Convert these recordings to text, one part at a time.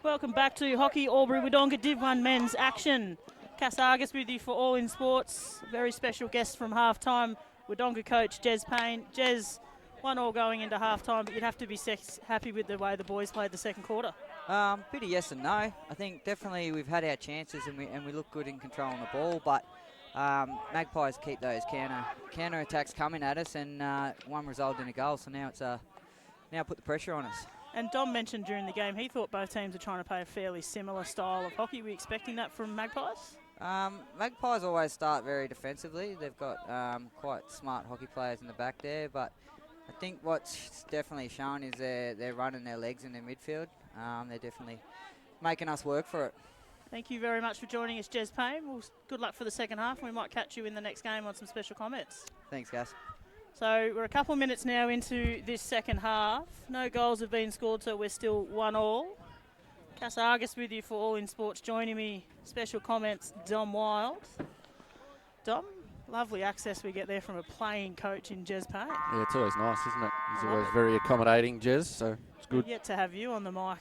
Welcome back to Hockey Albury Wodonga Div 1 men's action. Cass Argus with you for All in Sports. Very special guest from halftime, Wodonga coach Jez Payne. Jez, 1-1 going into halftime, but you'd have to be happy with the way the boys played the second quarter. Bit of yes and no. I think definitely we've had our chances and we look good in controlling the ball, but Magpies keep those counter attacks coming at us, and one resulted in a goal. So now it's now put the pressure on us. And Dom mentioned during the game he thought both teams are trying to play a fairly similar style of hockey. Were you expecting that from Magpies? Magpies always start very defensively. They've got quite smart hockey players in the back there, but I think what's definitely shown is they're running their legs in their midfield. They're definitely making us work for it. Thank you very much for joining us, Jez Payne. Well, good luck for the second half. We might catch you in the next game on some special comments. Thanks, guys. So we're a couple of minutes now into this second half. No goals have been scored, so we're still 1-1. Cass Argus with you for All in Sports. Joining me, special comments, Dom Wild. Dom, lovely access we get there from a playing coach in Jez Payne. Yeah, it's always nice, isn't it? He's always very accommodating, Jez, so it's good. Yet to have you on the mic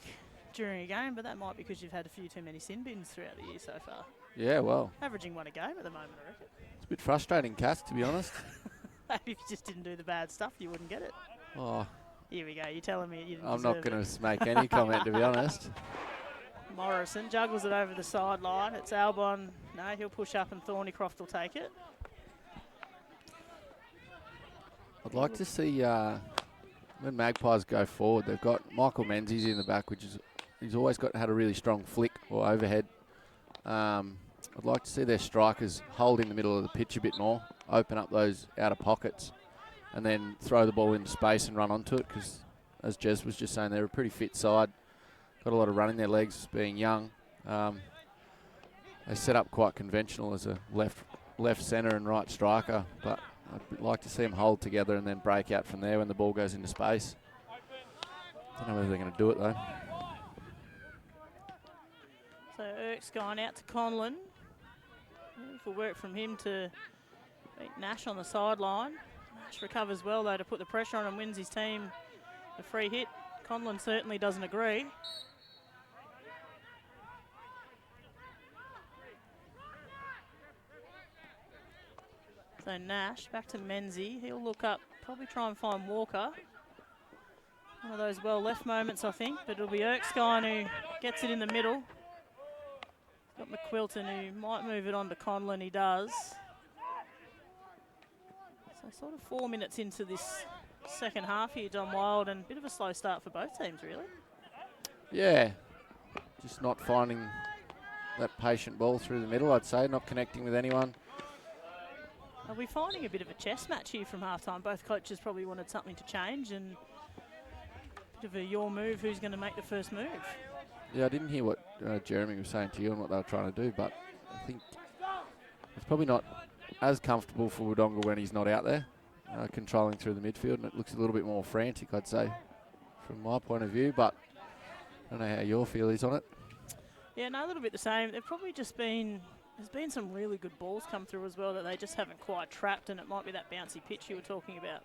during a game, but that might be because you've had a few too many sin bins throughout the year so far. Yeah, well. Averaging one a game at the moment, I reckon. It's a bit frustrating, Cass, to be honest. Maybe if you just didn't do the bad stuff, you wouldn't get it. Oh, here we go. You're telling me you didn't I'm not going to make any comment, to be honest. Morrison juggles it over the sideline. It's Albon. No, he'll push up and Thornycroft will take it. I'd like to see when Magpies go forward, they've got Michael Menzies in the back, he's always had a really strong flick or overhead. I'd like to see their strikers hold in the middle of the pitch a bit more, open up those outer pockets, and then throw the ball into space and run onto it, because as Jez was just saying, they're a pretty fit side. Got a lot of running their legs, being young. They set up quite conventional as a left centre and right striker, but I'd like to see them hold together and then break out from there when the ball goes into space. Don't know whether they're going to do it though. So Erk's gone out to Conlon. For work from him to beat Nash on the sideline. Nash recovers well though to put the pressure on and wins his team the free hit. Conlon certainly doesn't agree. So Nash back to Menzie. He'll look up, probably try and find Walker. One of those well left moments, I think, but it'll be Erskine who gets it in the middle. Got McQuilton who might move it on to Conlon. He does. So sort of 4 minutes into this second half here, Don Wild, and a bit of a slow start for both teams, really. Yeah, just not finding that patient ball through the middle, I'd say, not connecting with anyone. Are we finding a bit of a chess match here from halftime? Both coaches probably wanted something to change, and a bit of a your move, who's going to make the first move? Yeah, I didn't hear what Jeremy was saying to you and what they were trying to do, but I think it's probably not as comfortable for Wodonga when he's not out there, controlling through the midfield, and it looks a little bit more frantic, I'd say, from my point of view, but I don't know how your feel is on it. Yeah, no, a little bit the same. They've probably just been, there's been some really good balls come through as well that they just haven't quite trapped, and it might be that bouncy pitch you were talking about.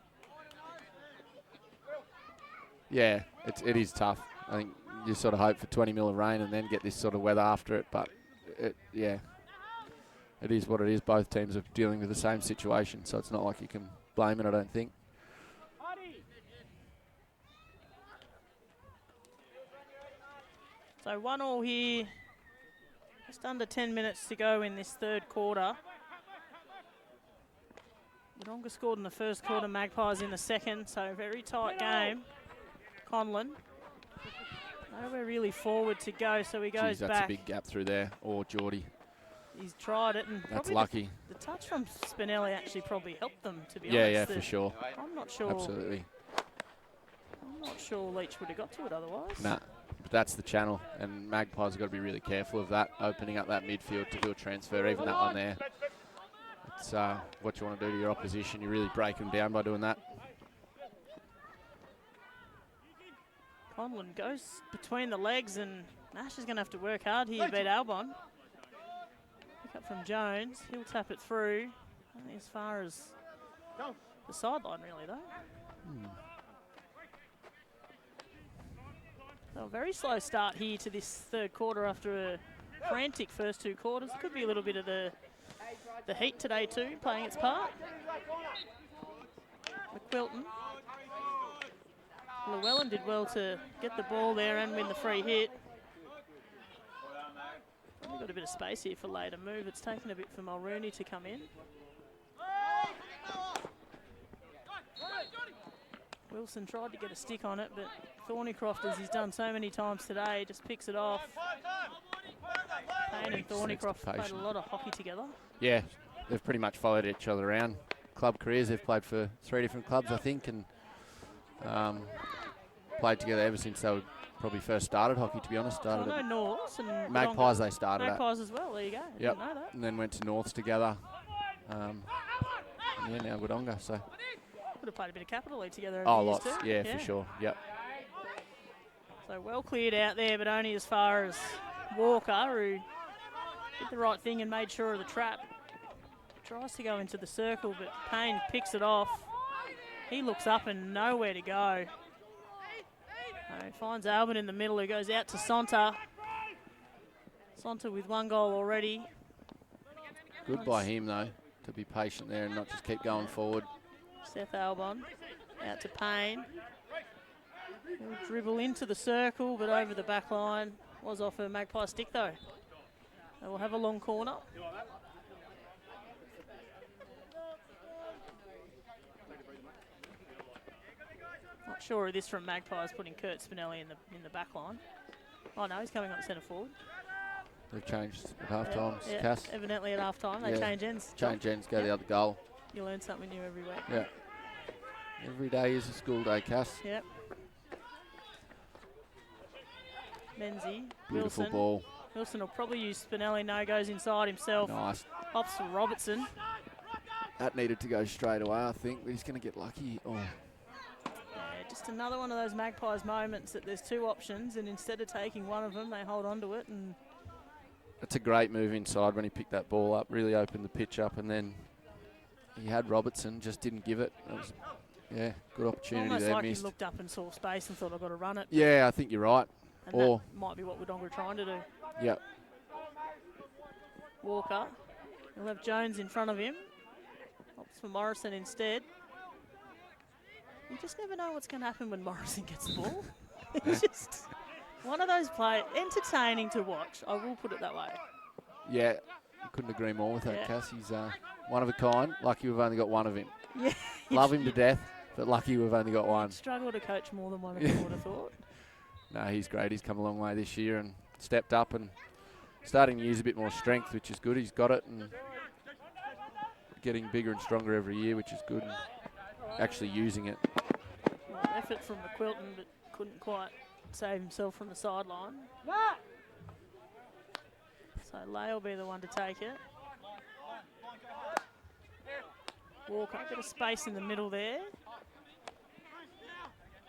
Yeah, it is tough. I think you sort of hope for 20 mil of rain and then get this sort of weather after it, but yeah, it is what it is. Both teams are dealing with the same situation, so it's not like you can blame it, I don't think. So 1-1 here, just under 10 minutes to go in this third quarter. Wodonga scored in the first quarter, Magpies in the second, so very tight game. Conlon. Nowhere really forward to go, so he goes that's back. A big gap through there, or Geordie. He's tried it, and that's lucky. The touch from Spinelli actually probably helped them, to be honest. Yeah, for sure. I'm not sure. Absolutely. I'm not sure Leach would have got to it otherwise. Nah, but that's the channel, and Magpies have got to be really careful of that, opening up that midfield to do a transfer, even that one there. It's what you want to do to your opposition. You really break them down by doing that. Conlon goes between the legs, and Nash is going to have to work hard here to beat Albon. Pick up from Jones. He'll tap it through. Only as far as the sideline, really, though. So a very slow start here to this third quarter after a frantic first 2 quarters. Could be a little bit of the heat today too, playing its part. McQuilton. Llewellyn did well to get the ball there and win the free hit. We've got a bit of space here for later move. It's taken a bit for Mulrooney to come in. Wilson tried to get a stick on it, but Thornycroft, as he's done so many times today, just picks it off. Payne and Thornycroft played a lot of hockey together. Yeah, they've pretty much followed each other around. Club careers, they've played for 3 different clubs, I think, and played together ever since they were probably first started hockey, to be honest. Started I know Norths and Magpies they started Magpies as well, there you go. Yep. Didn't know that. And then went to Norths together. Yeah, now Wodonga, so. Would have played a bit of Capital League together Oh, over the years lots, too. yeah, for sure, yep. So well cleared out there, but only as far as Walker, who did the right thing and made sure of the trap. Tries to go into the circle, but Payne picks it off. He looks up and nowhere to go. So finds Albin in the middle, who goes out to Sonta. Sonta with 1 goal already. Good by him, though, to be patient there and not just keep going forward. Seth Albon out to Payne. He'll dribble into the circle, but over the back line. Was off a Magpie stick, though. They will have a long corner. Not sure of this from Magpies, putting Kurt Spinelli in the back line. Oh no, he's coming on centre forward. They've changed at half time. Yeah, Cass. evidently at half time they change ends. Change ends, go the other goal. You learn something new every week. Yeah. Every day is a school day, Cass. Yep. Menzie. Beautiful Wilson. ball. Wilson will probably use Spinelli. No, goes inside himself. Nice. Hops to Robertson. That needed to go straight away, I think, but he's going to get lucky. Oh. Yeah, just another one of those Magpies moments that there's 2 options, and instead of taking one of them, they hold on to it. And That's a great move inside when he picked that ball up, really opened the pitch up, and then he had Robertson, just didn't give it. It was, yeah, good opportunity almost there, like missed. he looked up and saw space and thought, I've got to run it. Yeah, I think you're right. And or that might be what Wodonga are trying to do. Yep. Walker. He'll have Jones in front of him. Opts for Morrison instead. You just never know what's going to happen when Morrison gets the ball. It's just one of those players, entertaining to watch. I will put it that way. Yeah, couldn't agree more with that, Yeah. Cass. He's one of a kind. Lucky we've only got one of him. Yeah. Love him to death, but lucky we've only got one. Struggle to coach more than one, I would have thought. No, he's great. He's come a long way this year and stepped up and starting to use a bit more strength, which is good. He's got it and getting bigger and stronger every year, which is good. And actually using it. Well, effort from McQuilton, but couldn't quite save himself from the sideline. So Lay will be the one to take it. Walker, a bit of space in the middle there.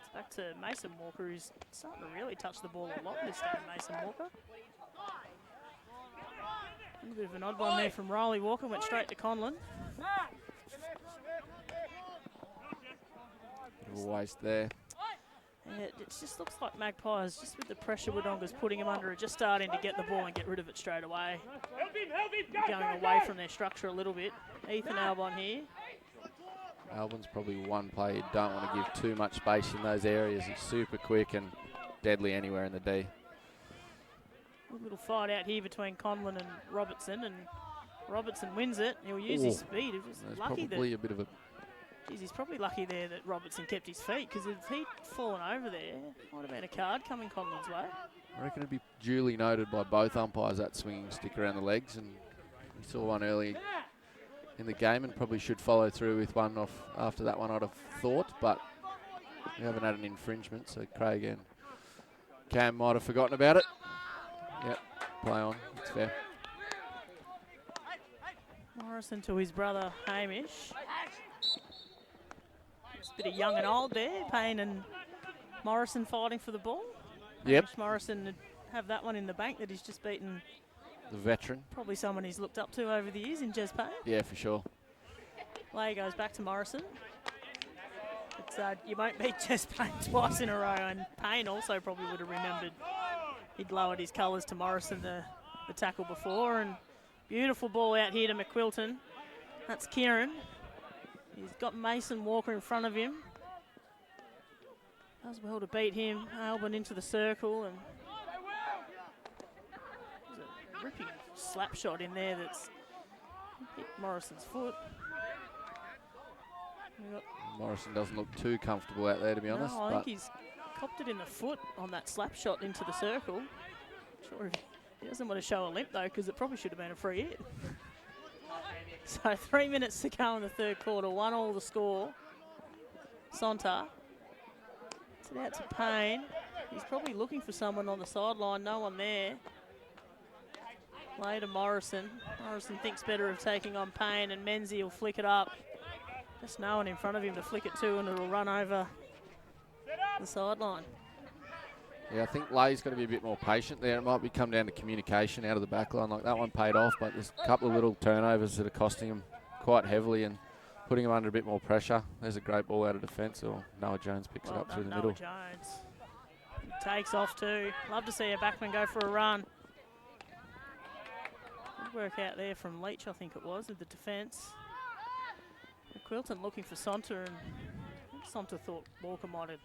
It's back to Mason Walker, who's starting to really touch the ball a lot this game, Mason Walker. A little bit of an odd one there from Riley Walker, went straight to Conlon. Bit of a waste there. Yeah, it just looks like Magpies, just with the pressure Wodonga's putting him under, are just starting to get the ball and get rid of it straight away. Going away from their structure a little bit. Ethan Albon here. Albon's probably one player you don't want to give too much space in those areas. He's super quick and deadly anywhere in the D. A little fight out here between Conlon and Robertson, and Robertson wins it. He'll use his speed. He's just There's lucky probably that, a bit of a... geez, he's probably lucky there that Robertson kept his feet, because if he'd fallen over there, might have been a card coming Conlon's way. I reckon it'd be duly noted by both umpires, that swinging stick around the legs, and we saw one early in the game and probably should follow through with one off after that one, I'd have thought, but we haven't had an infringement, so Craig and Cam might have forgotten about it. Yep, play on, it's fair. Morrison to his brother Hamish. Just a bit of young and old there, Payne and Morrison fighting for the ball. Yep. Hamish Morrison would have that one in the bank that he's just beaten. The veteran. Probably someone he's looked up to over the years in Jez Payne. Yeah, for sure. Lay goes back to Morrison. It's, you won't beat Jess Payne twice in a row, and Payne also probably would have remembered he'd lowered his colours to Morrison the tackle before. And beautiful ball out here to McQuilton. That's Kieran. He's got Mason Walker in front of him. Does well to beat him. Albon into the circle, and there's a ripping slap shot in there that's hit Morrison's foot. Morrison doesn't look too comfortable out there, to be honest. No, I think he's copped it in the foot on that slap shot into the circle. Sure, if he doesn't want to show a limp though, because it probably should have been a free hit. So 3 minutes to go in the third quarter. 1-1 the score. Sonta. It's out to Payne. He's probably looking for someone on the sideline. No one there. Play to Morrison. Morrison thinks better of taking on Payne, and Menzie will flick it up. Just no one in front of him to flick it to, and it'll run over the sideline. Yeah, I think Lay's got to be a bit more patient there. It might be come down to communication out of the back line. Like that one paid off, but there's a couple of little turnovers that are costing him quite heavily and putting him under a bit more pressure. There's a great ball out of defence, or Noah Jones picks it up through the middle. Jones takes off too. Love to see a backman go for a run. Good work out there from Leach, I think it was, with the defence. Quilton looking for Sonta, and Sonta thought Walker might have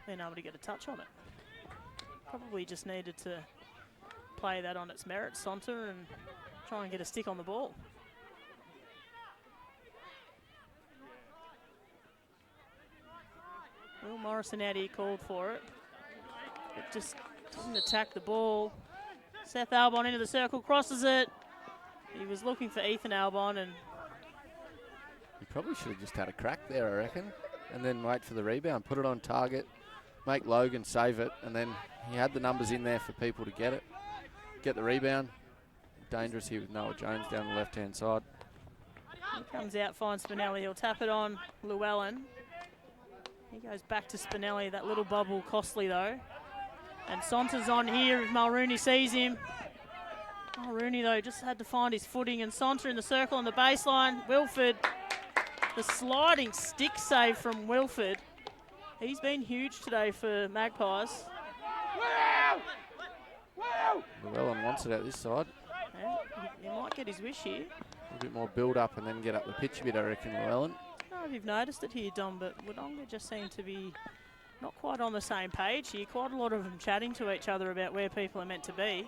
been able to get a touch on it. Probably just needed to play that on its merit, Sonta, and try and get a stick on the ball. Will Morrison out here called for it. It just didn't attack the ball. Seth Albon into the circle, crosses it. He was looking for Ethan Albon, and he probably should have just had a crack there, I reckon, and then wait for the rebound, put it on target, make Logan save it, and then he had the numbers in there for people to get it, get the rebound. Dangerous here with Noah Jones down the left-hand side. He comes out, finds Spinelli. He'll tap it on Llewellyn. He goes back to Spinelli. That little bubble costly though. And Sonta's on here if Mulrooney sees him. Mulrooney though just had to find his footing, and Sonta in the circle on the baseline. Wilford. The sliding stick save from Wilford. He's been huge today for Magpies. Llewellyn wants it out this side. Yeah, he might get his wish here. A bit more build-up and then get up the pitch a bit, I reckon, Llewellyn. I don't know if you've noticed it here, Dom, but Wodonga just seem to be not quite on the same page here. Quite a lot of them chatting to each other about where people are meant to be.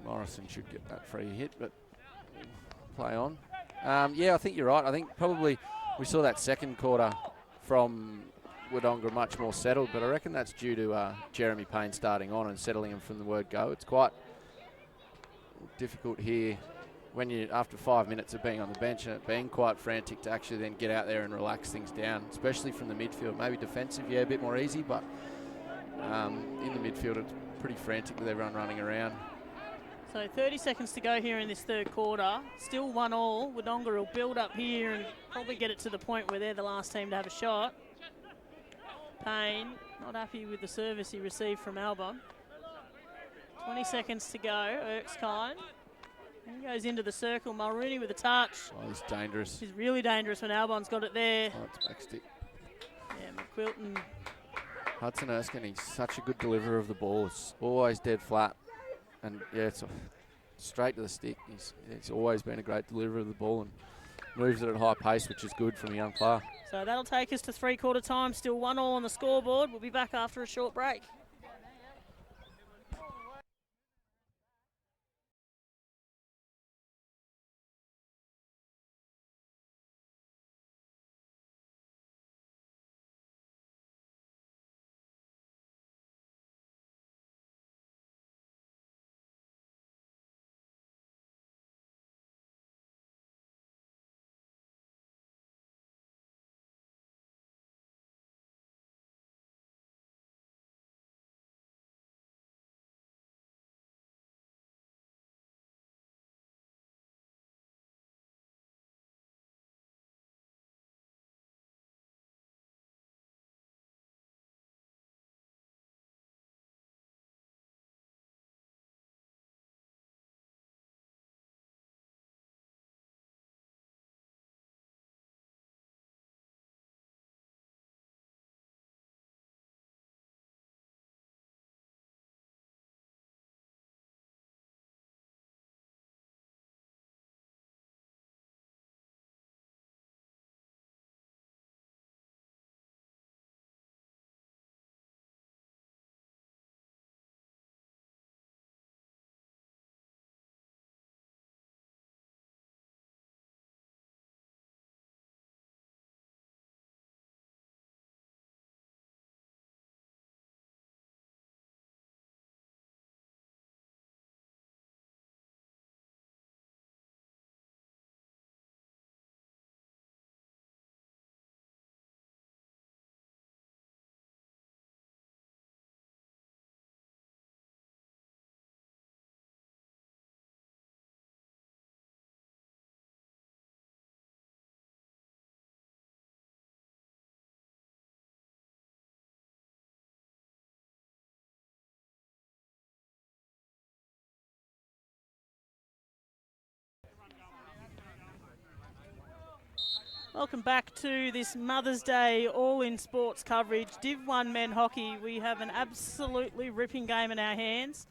Morrison should get that free hit, but play on. Yeah, I think you're right. I think probably we saw that second quarter from Wodonga much more settled, but I reckon that's due to Jeremy Payne starting on and settling him from the word go. It's quite difficult here when you, after 5 minutes of being on the bench and it being quite frantic, to actually then get out there and relax things down, especially from the midfield. Maybe defensive, yeah, a bit more easy, but in the midfield it's pretty frantic with everyone running around. So 30 seconds to go here in this third quarter. Still 1-1. Wodonga will build up here and probably get it to the point where they're the last team to have a shot. Payne not happy with the service he received from Albon. 20 seconds to go. Erskine. He goes into the circle. Mulrooney with a touch. Oh, he's dangerous. He's really dangerous when Albon's got it there. Oh, it's back stick. Yeah, McQuilton. Hudson Erskine, he's such a good deliverer of the ball. It's always dead flat. And yeah, it's straight to the stick. He's always been a great deliverer of the ball and moves it at high pace, which is good from a young player. So that'll take us to three-quarter time. Still 1-1 on the scoreboard. We'll be back after a short break. Welcome back to this Mother's Day all-in sports coverage. Div 1 men hockey. We have an absolutely ripping game in our hands.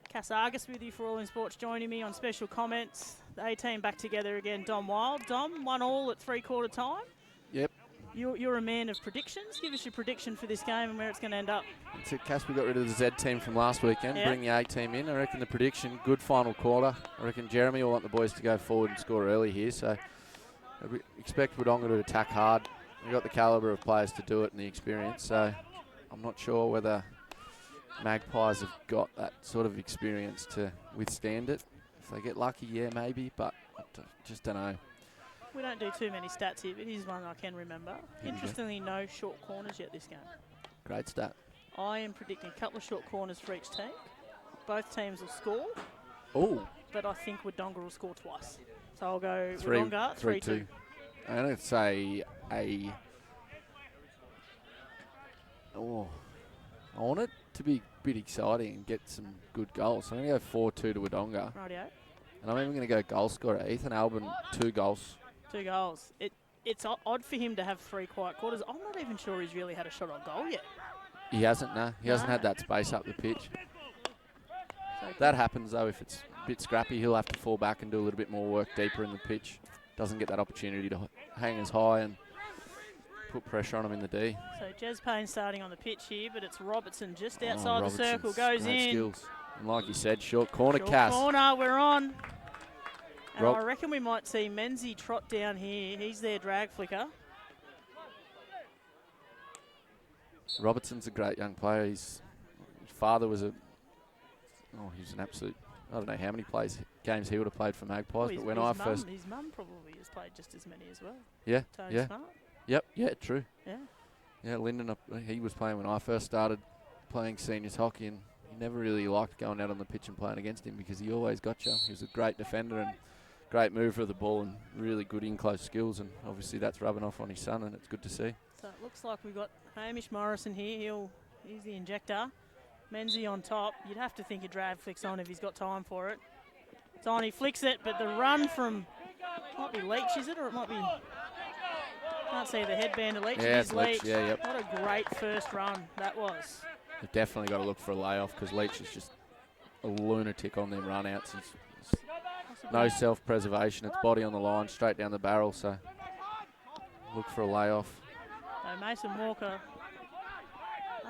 Cass Argus with you for all in sports, joining me on special comments. The A-team back together again, Dom Wild. Dom, 1-1 at three-quarter time. Yep. You're a man of predictions. Give us your prediction for this game and where it's going to end up. That's it, Cass. We got rid of the Z team from last weekend. Yep. Bring the A team in. I reckon the prediction, good final quarter. I reckon Jeremy will want the boys to go forward and score early here. So I expect Wodonga to attack hard. We've got the calibre of players to do it and the experience. So I'm not sure whether Magpies have got that sort of experience to withstand it. If they get lucky, yeah, maybe. But I just don't know. We don't do too many stats here, but here's one I can remember. Interestingly, no short corners yet this game. Great stat. I am predicting a couple of short corners for each team. Both teams will score. Oh. But I think Wodonga will score twice. So I'll go Three- Wodonga, 3-2. I'm going to say I want it to be a bit exciting and get some good goals. So I'm going to go 4-2 to Wodonga. Rightio. And I'm even going to go goal scorer. Ethan Albin, 2 goals. 2 goals. It's odd for him to have 3 quiet quarters. I'm not even sure he's really had a shot on goal yet. He hasn't, no. He hasn't had that space up the pitch. So That happens, though, if it's a bit scrappy. He'll have to fall back and do a little bit more work deeper in the pitch. Doesn't get that opportunity to hang as high and put pressure on him in the D. So Jez Payne starting on the pitch here, but it's Robertson just outside the circle. Robertson's Goes great in. skills. And like you said, short corner Short Cass. corner, we're on. And Rob- I reckon we might see Menzie trot down here. He's their drag flicker. Robertson's a great young player. His father was he was an absolute, I don't know how many games he would have played for Magpies, but when I first... His mum probably has played just as many as well. Yeah, Tony yeah. Smart. Yep, yeah, true. Yeah. Yeah, Lyndon, he was playing when I first started playing seniors hockey, and he never really liked going out on the pitch and playing against him because he always got you. He was a great defender and great mover of the ball and really good in-close skills, and obviously that's rubbing off on his son, and it's good to see. So it looks like we've got Hamish Morrison here. He's the injector. Menzie on top. You'd have to think a drag flicks on if he's got time for it. It's on, he flicks it, but the run from, might be Leach, is it? Or it might be, can't see the headband of Leach. Yeah, It is it's Leach, yeah, yep. What a great first run that was. They've definitely got to look for a layoff because Leach is just a lunatic on them run-outs. He's no self-preservation. It's body on the line, straight down the barrel, so look for a layoff. So Mason Walker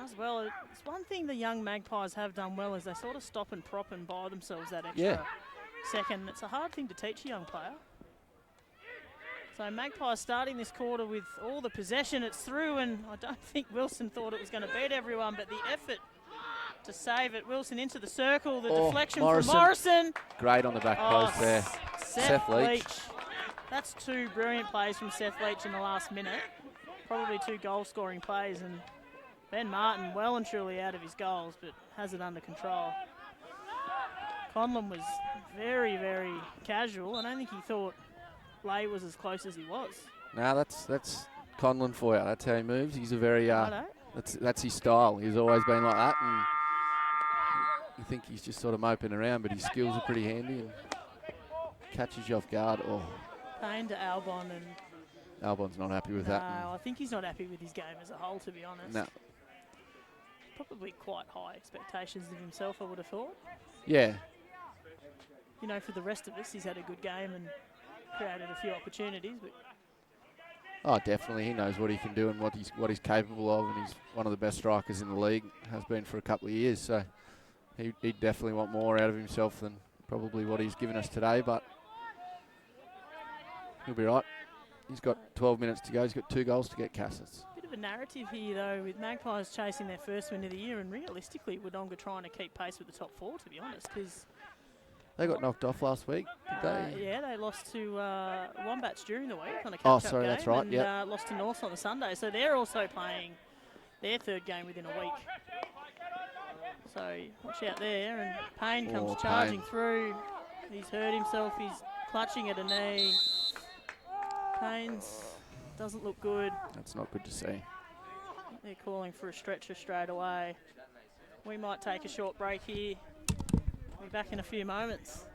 as well. It's one thing the young Magpies have done well is they sort of stop and prop and buy themselves that extra second. It's a hard thing to teach a young player. So Magpies starting this quarter with all the possession. It's through, and I don't think Wilson thought it was going to beat everyone, but the effort to save it. Wilson into the circle, the deflection from Morrison. Great on the back post there. Seth Leach. That's 2 brilliant plays from Seth Leach in the last minute. Probably 2 goal-scoring plays, and Ben Martin well and truly out of his goals, but has it under control. Conlon was very, very casual. I don't think he thought Lay was as close as he was. No, that's Conlon for you. That's how he moves. He's a very Righto. that's his style. He's always been like that, and you think he's just sort of moping around, but his skills are pretty handy and catches you off guard. Oh, Payne to Albon, and Albon's not happy with that. no, I think he's not happy with his game as a whole, to be honest. No. Probably quite high expectations of himself, I would have thought. Yeah. You know, for the rest of us, he's had a good game and created a few opportunities, but Oh, definitely. He knows what he can do and what he's capable of, and he's one of the best strikers in the league. Has been for a couple of years, so he'd definitely want more out of himself than probably what he's given us today. But he'll be right. He's got 12 minutes to go. He's got 2 goals to get Cassis. bit of a narrative here, though, with Magpies chasing their first win of the year, and realistically, Wodonga trying to keep pace with the top 4, to be honest, because They got knocked off last week, did they? yeah, they lost to Wombats during the week on a catch-up Oh, sorry, game, that's right, and yep. lost to North on the Sunday. So they're also playing their 3rd game within a week. So watch out there, and Payne comes Oh, charging Payne. through. He's hurt himself. He's clutching at a knee. Payne's doesn't look good. That's not good to see. They're calling for a stretcher straight away. We might take a short break here. Be back in a few moments.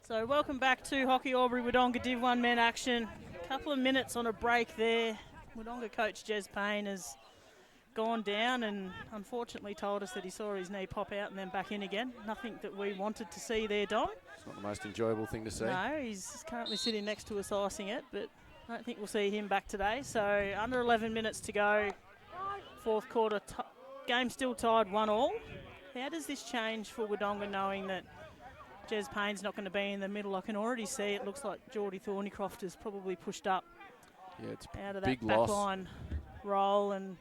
So welcome back to Hockey Albury Wodonga Div 1 men action. Couple of minutes on a break there. Wodonga coach Jez Payne has gone down and unfortunately told us that he saw his knee pop out and then back in again. Nothing that we wanted to see there, Dom. It's not the most enjoyable thing to see. No, he's currently sitting next to us icing it, but I don't think we'll see him back today. So under 11 minutes to go, fourth quarter, game still tied 1-1. How does this change for Wodonga knowing that Jez Payne's not going to be in the middle? I can already see it looks like Geordie Thornycroft is probably pushed up Yeah, it's out of big that back loss. line roll, and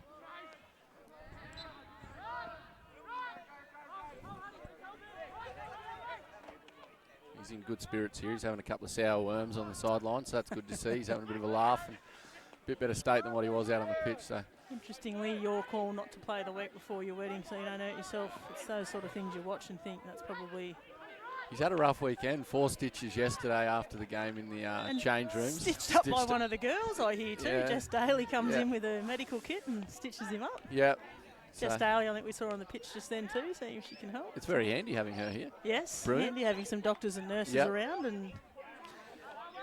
He's in good spirits here. He's having a couple of sour worms on the sideline, so that's good to see. He's having a bit of a laugh and a bit better state than what he was out on the pitch. So interestingly, your call not to play the week before your wedding so you don't hurt yourself. It's those sort of things you watch and think that's probably... he's had a rough weekend. 4 stitches yesterday after the game in the change rooms. Stitched up by one of the girls, I hear too. Yeah. Jess Daly comes in with a medical kit and stitches him up. Yep. Jess So Daly, I think we saw on the pitch just then too, see if she can help. it's very handy having her here. Yes, Brilliant. handy having some doctors and nurses Yep. around. And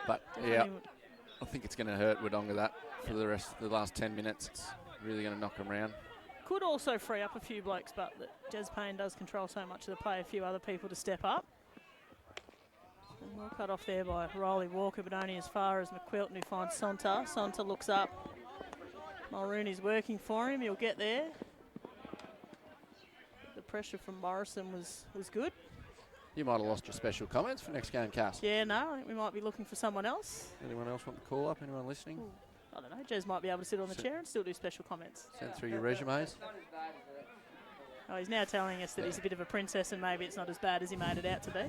But yeah, I think it's going to hurt Wodonga that for the rest of the last 10 minutes. It's really going to knock them around. could also free up a few blokes, but that Jez Payne does control so much of the play, a few other people to step up. And well cut off there by Riley Walker, but only as far as McQuilton, who finds Sonta. Sonta looks up. Mulrooney's working for him. He'll get there. The pressure from Morrison was good. You might have lost your special comments for next game, Cass. Yeah, no, I think we might be looking for someone else. Anyone else want to call up? Anyone listening? Ooh, I don't know. Jez might be able to sit on the chair and still do special comments. Send through your resumes. Oh, he's now telling us that he's a bit of a princess and maybe it's not as bad as he made it out to be.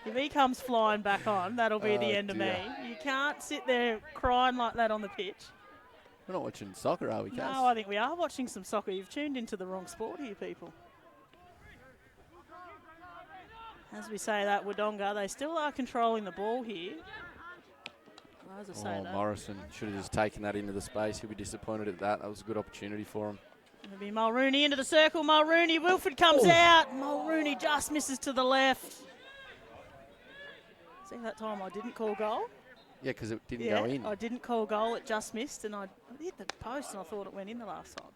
If he comes flying back on, that'll be the end of me. You can't sit there crying like that on the pitch. We're not watching soccer, are we, Cass? No, I think we are watching some soccer. You've tuned into the wrong sport here, people. As we say that, Wodonga, they still are controlling the ball here. Well, as I say that, Morrison should have just taken that into the space. He'll be disappointed at that. That was a good opportunity for him. it'll be Mulrooney into the circle. Mulrooney, Wilford comes out. Mulrooney just misses to the left. See, that time I didn't call goal. Yeah, because it didn't go in. I didn't call goal. It just missed, and I hit the post, and I thought it went in the last time.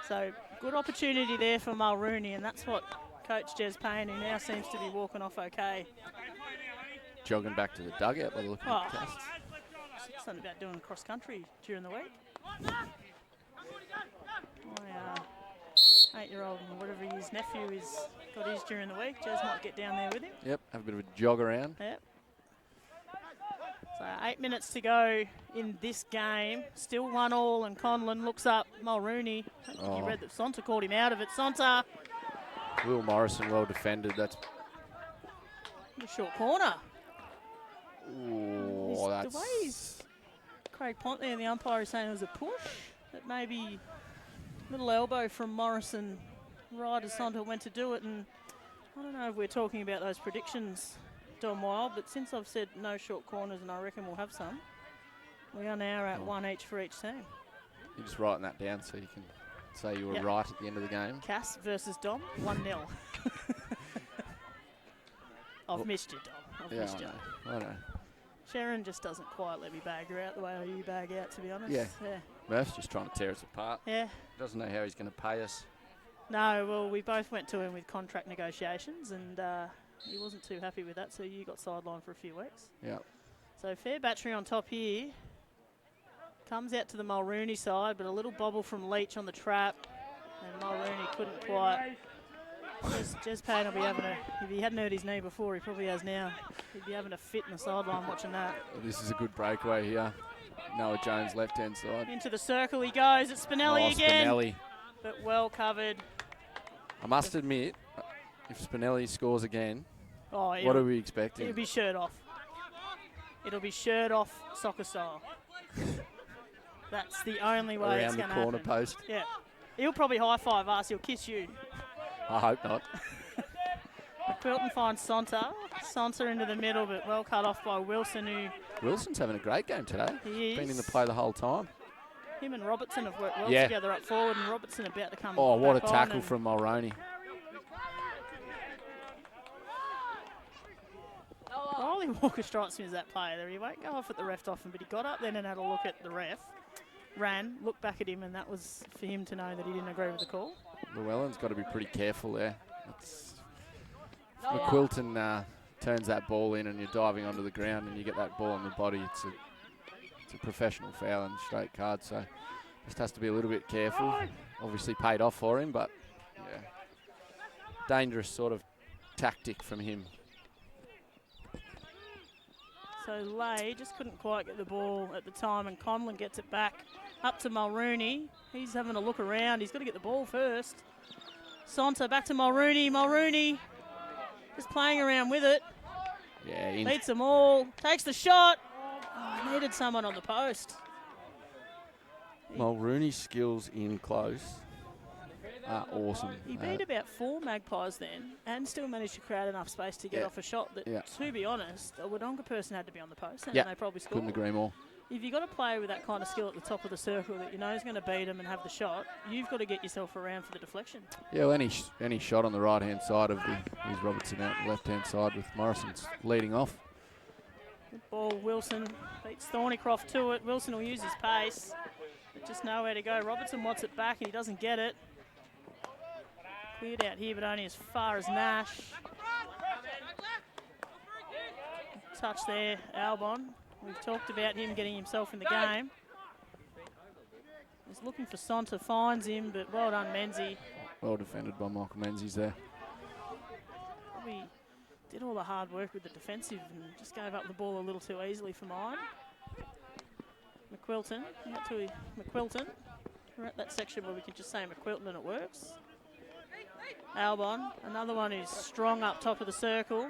So good opportunity there for Mulrooney, and that's what Coach Jez Payne, who now seems to be walking off okay. Jogging back to the dugout by the look of the Cass. Something about doing cross country during the week. My 8-year-old and whatever his nephew is got his during the week. Jez might get down there with him. Yep, have a bit of a jog around. Yep. So 8 minutes to go in this game. Still 1-1, and Conlon looks up. Mulrooney. I think he read that Sonta called him out of it. Sonta. Will Morrison well defended. That's A short corner. oh, that's The way he's Craig Pontley and the umpire is saying it was a push. That maybe little elbow from Morrison right as Sonta went to do it. And I don't know if we're talking about those predictions, Don Wild, but since I've said no short corners and I reckon we'll have some, we are now at one each for each team. you're just writing that down so you can say you were right at the end of the game. Cass versus Dom, 1-0. I've missed you, Dom. I've missed you. I know. Sharon just doesn't quite let me bag her out the way you bag out, to be honest. Yeah. Murph's just trying to tear us apart. Yeah. Doesn't know how he's going to pay us. No, well, we both went to him with contract negotiations, and he wasn't too happy with that, so you got sidelined for a few weeks. Yeah. So fair battery on top here. Comes out to the Mulrooney side, but a little bobble from Leach on the trap, and Mulrooney couldn't quite. Jez Payne will be having if he hadn't hurt his knee before, he probably has now. He'd be having a fit in the sideline watching that. This is a good breakaway here. Noah Jones left-hand side. Into the circle he goes. It's Spinelli again. Spinelli. But well covered. I must admit, if Spinelli scores again, what are we expecting? It'll be shirt off. It'll be shirt off soccer style. That's the only way it's going to happen. Around the corner post. Yeah. He'll probably high-five us. He'll kiss you. I hope not. Quilton finds Sonta. Sonta into the middle, but well cut off by Wilson, who... Wilson's having a great game today. He is. Been in the play the whole time. Him and Robertson have worked well together up forward, and Robertson about to come Oh, what a back tackle on from Mulroney. Riley Walker strikes me as that player there. He won't go off at the ref often, but he got up then and had a look at the ref, ran, looked back at him, and that was for him to know that he didn't agree with the call. Llewellyn's got to be pretty careful there. McQuilton turns that ball in and you're diving onto the ground and you get that ball on the body. It's a professional foul and straight card, so just has to be a little bit careful. Obviously paid off for him, but yeah, dangerous sort of tactic from him. So Lay just couldn't quite get the ball at the time, and Conlon gets it back up to Mulrooney. He's having a look around. He's got to get the ball first. Sonta back to Mulrooney. Mulrooney just playing around with it. Yeah, beats them all. Takes the shot. Oh, needed someone on the post. Mulrooney's skills in close are awesome. He beat about 4 Magpies then and still managed to create enough space to get off a shot that, to be honest, a Wodonga person had to be on the post and they probably scored. Couldn't agree more. If you've got to play with that kind of skill at the top of the circle that you know is going to beat them and have the shot, you've got to get yourself around for the deflection. Yeah, well, any shot on the right-hand side of here's Robertson out the left-hand side with Morrison's leading off. Good ball, Wilson beats Thornycroft to it. Wilson will use his pace, but just nowhere to go. Robertson wants it back and he doesn't get it. Cleared out here, but only as far as Nash. Touch there, Albon. We've talked about him getting himself in the game. He's looking for Sonta, finds him, but well done, Menzie. Well defended by Michael Menzies there. Probably did all the hard work with the defensive and just gave up the ball a little too easily for mine. McQuilton, out to McQuilton. We're at that section where we can just say McQuilton and it works. Albon, another one who's strong up top of the circle.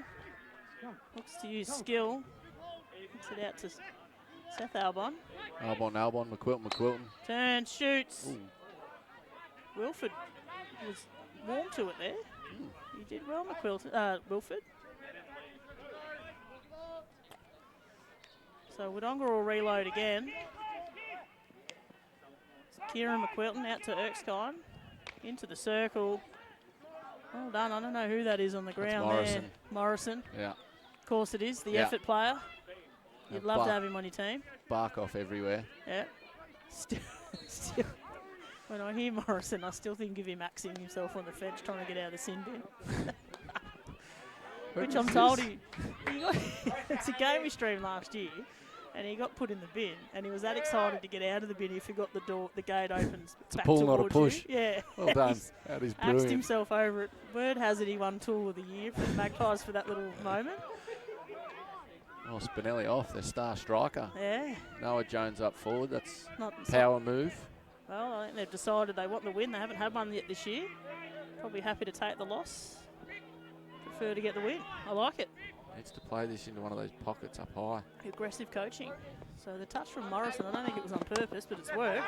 Looks to use skill. Gets it out to Seth Albon. Albon, McQuilton. Turns, shoots. Ooh. Wilford was warm to it there. He did well, Wilford. So Wodonga will reload again. It's Kieran McQuilton out to Erskine. Into the circle. Well done. I don't know who that is on the ground Morrison. there. Morrison. Yeah. Of course it is, the effort player. You'd love to have him on your team. Bark off everywhere. Yeah. Still, when I hear Morrison, I still think of him axing himself on the fence trying to get out of the sin bin. Which I'm told he got it's a game we streamed last year, and he got put in the bin, and he was that excited to get out of the bin he forgot the gate opens. It's a pull, not a push. You. Yeah. Well done. That is brilliant. Axed himself over it. Word has it he won Tool of the Year for the Magpies for that little moment. Oh, Spinelli off, their star striker. Yeah. Noah Jones up forward. That's not power move. Well, I think they've decided they want the win. They haven't had one yet this year. Probably happy to take the loss. Prefer to get the win. I like it. Needs to play this into one of those pockets up high. Aggressive coaching. So the touch from Morrison, I don't think it was on purpose, but it's worked.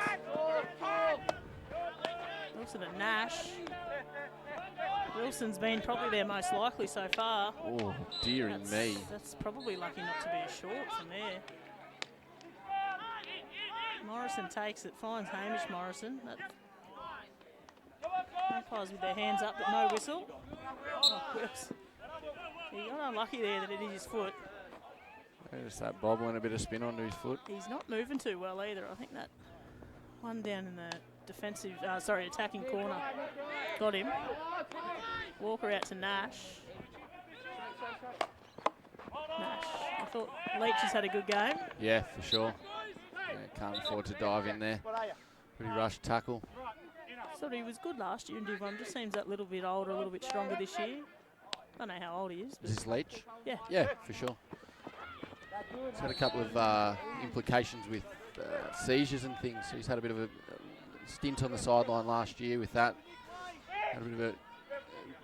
Wilson and Nash. Wilson's been probably their most likely so far. Oh, dearie me. That's probably lucky not to be a short from there. Morrison takes it, finds Hamish Morrison. Magpies with their hands up, but no whistle. Oh, Wilson. He got unlucky there that it is his foot. Just that bobble and a bit of spin onto his foot. He's not moving too well either. I think that one down in the attacking corner got him. Walker out to Nash. I thought Leach has had a good game. Yeah, for sure. Yeah, can't afford to dive in there. Pretty rushed tackle. Thought he was good last year in Div 1. Just seems that little bit older, a little bit stronger this year. I don't know how old he is. Is this Leach? Yeah. Yeah, for sure. He's had a couple of implications with seizures and things. So he's had a bit of a stint on the sideline last year with that. Had a bit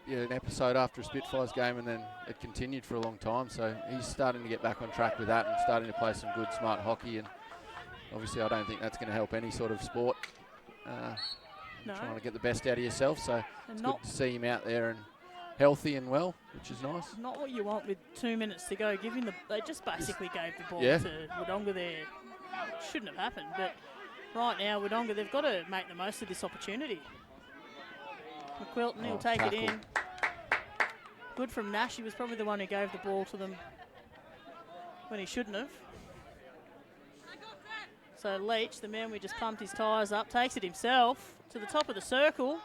of an episode after a Spitfires game, and then it continued for a long time. So he's starting to get back on track with that and starting to play some good, smart hockey. And obviously, I don't think that's going to help any sort of sport. No. Trying to get the best out of yourself. So it's good to see him out there and healthy and well, which is nice. Not what you want with 2 minutes to go. They just basically gave the ball Yeah. to Wodonga there. Shouldn't have happened, but right now Wodonga, they've got to make the most of this opportunity. McQuilton, he'll take tackle. it in. Good from Nash. He was probably the one who gave the ball to them when he shouldn't have. So Leach, the man we just pumped his tyres up, takes it himself to the top of the circle.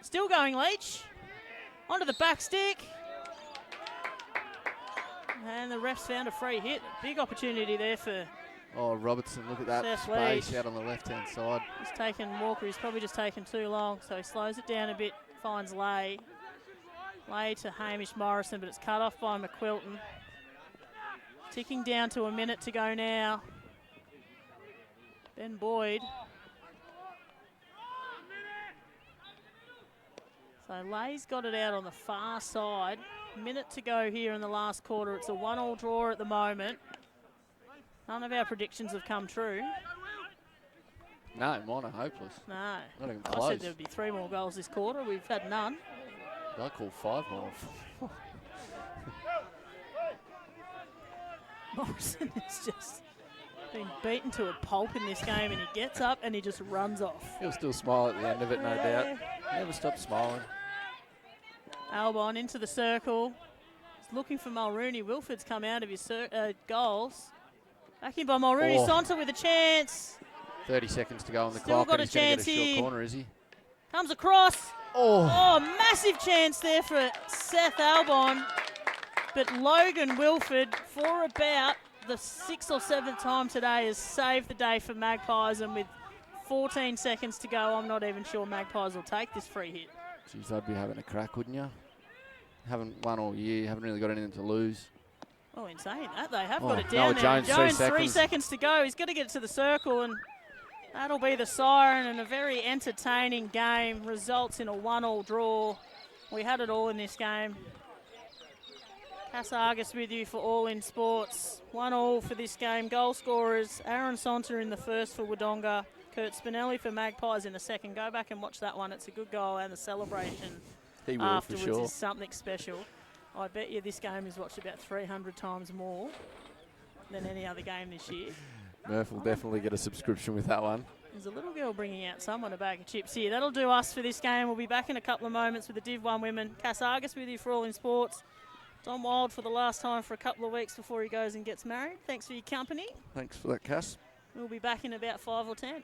Still going Leach. Onto the back stick. And the refs found a free hit. Big opportunity there for Robertson, look at that Seth space Leach. out on the left-hand side. He's taken Walker. He's probably just taken too long, so he slows it down a bit, finds Lay. Lay to Hamish Morrison, but it's cut off by McQuilton. Ticking down to a minute to go now. Ben Boyd. So Lay's got it out on the far side. Minute to go here in the last quarter. It's a 1-1 draw at the moment. None of our predictions have come true. No, mine are hopeless. No. Not even I close. said there would be 3 more goals this quarter. We've had none. I call 5 more. Morrison has just been beaten to a pulp in this game, and he gets up and he just runs off. He'll still smile at the end of it, no doubt. Never stop smiling. Albon into the circle. He's looking for Mulrooney. Wilford's come out of his goals. Back in by Mulrooney. Sonta with a chance. 30 seconds to go on the Still clock. got And a he's going to chance get a short here. corner, is he? Comes across. Oh, Massive chance there for Seth Albon. But Logan Wilford, for about the 6th or 7th time today, has saved the day for Magpies. And with 14 seconds to go, I'm not even sure Magpies will take this free hit. geez, I'd be having a crack, wouldn't you? Haven't won all year. Haven't really got anything to lose. Oh, in saying that, they have got it down Noah there. Jones, 3 3 seconds. seconds to go. He's got to get it to the circle, and that'll be the siren, and a very entertaining game. Results in a 1-1 draw. We had it all in this game. Cass Argus with you for All In Sports. 1-1 for this game. Goal scorers, Aaron Sonta in the first for Wodonga, Kurt Spinelli for Magpies in the second. Go back and watch that one. It's a good goal, and the celebration He will, for afterwards sure. is something special. I bet you this game is watched about 300 times more than any other game this year. Murph will definitely get a subscription with that one. There's a little girl bringing out someone a bag of chips here. That'll do us for this game. We'll be back in a couple of moments with the Div 1 women. Cass Argus with you for All In Sports. Don Wild for the last time for a couple of weeks before he goes and gets married. Thanks for your company. Thanks for that, Cass. We'll be back in about 5 or 10.